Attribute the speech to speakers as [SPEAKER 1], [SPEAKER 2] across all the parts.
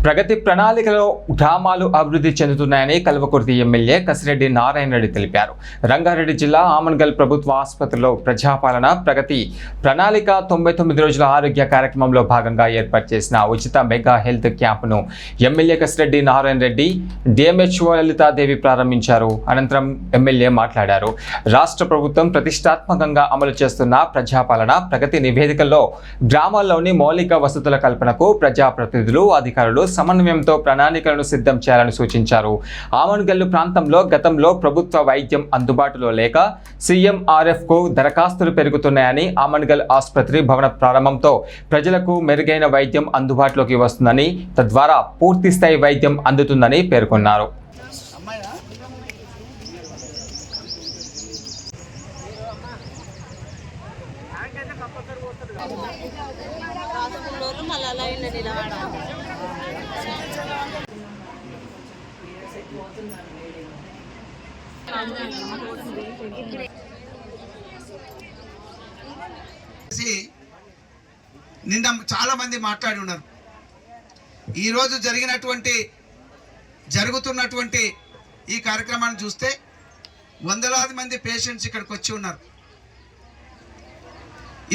[SPEAKER 1] ప్రగతి ప్రణాళికలో గ్రామాలు అభివృద్ధి చెందుతున్నాయని కల్వకుర్తి ఎమ్మెల్యే కసిరెడ్డి నారాయణ రెడ్డి తెలిపారు. రంగారెడ్డి జిల్లా ఆమన్గల్ ప్రభుత్వ ఆసుపత్రిలో ప్రజాపాలన ప్రగతి ప్రణాళిక 99 రోజుల ఆరోగ్య కార్యక్రమంలో భాగంగా ఏర్పాటు చేసిన ఉచిత మెగా హెల్త్ క్యాంపును ఎమ్మెల్యే కసిరెడ్డి నారాయణ రెడ్డి, డిఎంహెచ్ఓ లలితాదేవి ప్రారంభించారు. అనంతరం ఎమ్మెల్యే మాట్లాడారు. రాష్ట్ర ప్రభుత్వం ప్రతిష్టాత్మకంగా అమలు చేస్తున్న ప్రజాపాలన ప్రగతి నివేదికల్లో గ్రామాల్లోని మౌలిక వసతుల కల్పనకు ప్రజాప్రతినిధులు, అధికారులు సమన్వయంతో ప్రణాళికలను సిద్ధం చేయాలని సూచించారు. ఆమన్గల్లు ప్రాంతంలో గతంలో ప్రభుత్వ వైద్యం అందుబాటులో లేక సీఎంఆర్ఎఫ్కు దరఖాస్తులు పెరుగుతున్నాయని, ఆమన్గల్ ఆసుపత్రి భవన ప్రారంభంతో ప్రజలకు మెరుగైన వైద్యం అందుబాటులోకి వస్తుందని, తద్వారా పూర్తిస్థాయి వైద్యం అందుతుందని పేర్కొన్నారు.
[SPEAKER 2] నిన్న చాలా మంది మాట్లాడి ఉన్నారు. ఈరోజు జరుగుతున్నటువంటి ఈ కార్యక్రమాన్ని చూస్తే వందలాది మంది పేషెంట్స్ ఇక్కడికి వచ్చి ఉన్నారు.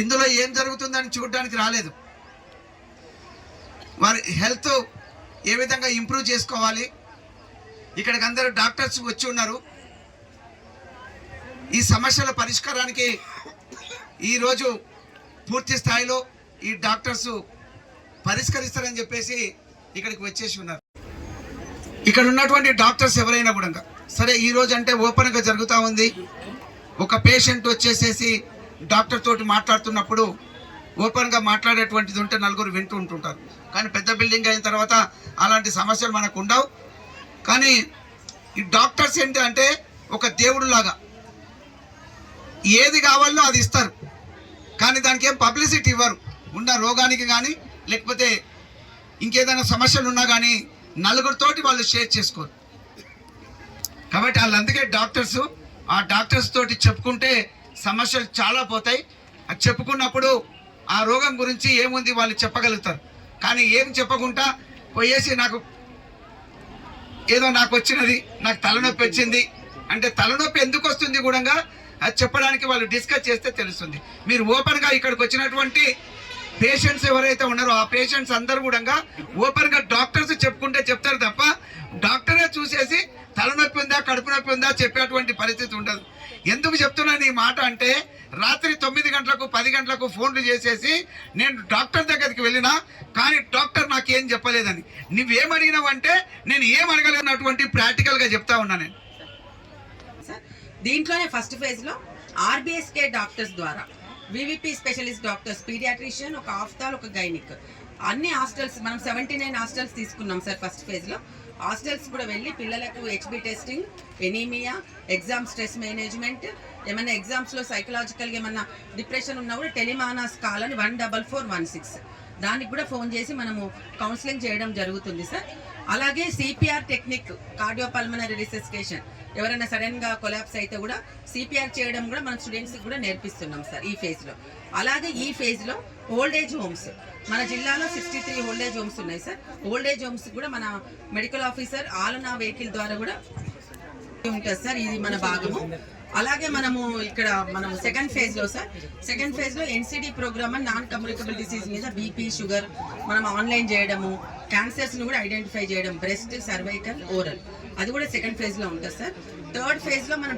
[SPEAKER 2] ఇందులో ఏం జరుగుతుందని చూడడానికి రాలేదు. వారి హెల్త్ ఏ విధంగా ఇంప్రూవ్ చేసుకోవాలి, ఇక్కడికి అందరూ డాక్టర్స్ వచ్చి ఉన్నారు. ఈ సమస్యల పరిష్కారానికి ఈరోజు పూర్తి స్థాయిలో ఈ డాక్టర్స్ పరిష్కరిస్తారని చెప్పేసి ఇక్కడికి వచ్చేసి ఉన్నారు. ఇక్కడ ఉన్నటువంటి డాక్టర్స్ ఎవరైనా కూడా సరే, ఈరోజు అంటే ఓపెన్గా జరుగుతూ ఉంది. ఒక పేషెంట్ వచ్చేసేసి డాక్టర్ తోటి మాట్లాడుతున్నప్పుడు ఓపెన్గా మాట్లాడేటువంటిది ఉంటే నలుగురు వింటూ ఉంటుంటారు. కానీ పెద్ద బిల్డింగ్ అయిన తర్వాత అలాంటి సమస్యలు మనకు ఉండవు. కానీ ఈ డాక్టర్స్ ఏంటి అంటే ఒక దేవుడు లాగా ఏది కావాలో అది ఇస్తారు. కానీ దానికి ఏం పబ్లిసిటీ ఇవ్వరు. ఉన్న రోగానికి కానీ లేకపోతే ఇంకేదైనా సమస్యలు ఉన్నా కానీ నలుగురితోటి వాళ్ళు షేర్ చేసుకోరు. కాబట్టి వాళ్ళందుకే డాక్టర్స్ ఆ డాక్టర్స్ తోటి చెప్పుకుంటే సమస్యలు చాలా పోతాయి. అది చెప్పుకున్నప్పుడు ఆ రోగం గురించి ఏముంది వాళ్ళు చెప్పగలుగుతారు. కానీ ఏం చెప్పకుండా పోయేసి నాకు వచ్చినది, నాకు తలనొప్పి వచ్చింది అంటే తలనొప్పి ఎందుకు వస్తుంది కూడా అది చెప్పడానికి వాళ్ళు డిస్కస్ చేస్తే తెలుస్తుంది. మీరు ఓపెన్గా ఇక్కడికి వచ్చినటువంటి పేషెంట్స్ ఎవరైతే ఉన్నారో ఆ పేషెంట్స్ అందరూ కూడా ఓపెన్గా డాక్టర్స్ చెప్పుకుంటే చెప్తారు తప్ప డాక్టరే చూసేసి తలనొప్పి ఉందా, కడుపు నొప్పి ఉందా చెప్పేటువంటి పరిస్థితి ఉండదు. ఎందుకు చెప్తున్నాను ఈ మాట అంటే రాత్రి 9 గంటలకు 10 గంటలకు ఫోన్లు చేసేసి నేను డాక్టర్ దగ్గరికి వెళ్ళినా కానీ డాక్టర్ నాకేం చెప్పలేదని, నువ్వేమడిగినావంటే నేను ఏం అడగలేనటువంటి ప్రాక్టికల్గా చెప్తా ఉన్నా. నేను
[SPEAKER 3] దీంట్లోనే ఫస్ట్ ఫేజ్లో ఆర్బీఎస్కే డాక్టర్స్ ద్వారా వివిపి స్పెషలిస్ట్ డాక్టర్స్, పీడియాట్రిషియన్, ఒక ఆఫ్తాల్, ఒక గైనిక్, అన్ని హాస్టల్స్ మనం 79 హాస్టల్స్ తీసుకున్నాం సార్. ఫస్ట్ ఫేజ్లో హాస్టల్స్ కూడా వెళ్ళి పిల్లలకు HB testing, anaemia, exam stress management, ఏమైనా ఎగ్జామ్స్లో సైకలాజికల్గా ఏమన్నా డిప్రెషన్ ఉన్నా కూడా టెలిమానాస్ కాల్ అని 14416 దానికి కూడా ఫోన్ చేసి మనము కౌన్సిలింగ్ చేయడం జరుగుతుంది సార్. అలాగే సిపిఆర్ టెక్నిక్, కార్డియోపల్మనరీ రిసెసిటేషన్, ఎవరైనా సడన్గా కొలాప్స్ అయితే కూడా సిపిఆర్ చేయడం కూడా మన స్టూడెంట్స్కి కూడా నేర్పిస్తున్నాం సార్ ఈ ఫేజ్లో. అలాగే ఈ ఫేజ్లో ఓల్డేజ్ హోమ్స్, మన జిల్లాలో 63 ఓల్డేజ్ హోమ్స్ ఉన్నాయి సార్. ఓల్డేజ్ హోమ్స్ కూడా మన మెడికల్ ఆఫీసర్ ఆలనా వెహికల్ ద్వారా కూడా ఉంటుంది సార్. ఇది మన భాగము. అలాగే మనము సెకండ్ ఫేజ్లో సార్, సెకండ్ ఫేజ్లో ఎన్సిడి ప్రోగ్రామ్ అని నాన్ కమ్యూనికబుల్ డిసీజ్ మీద బీపీ, షుగర్ మనం ఆన్లైన్ చేయడము, క్యాన్సర్స్ని కూడా ఐడెంటిఫై చేయడం, బ్రెస్ట్, సర్వైకల్, ఓరల్, అది కూడా సెకండ్ ఫేజ్లో ఉంటుంది సార్. థర్డ్ ఫేజ్లో మనం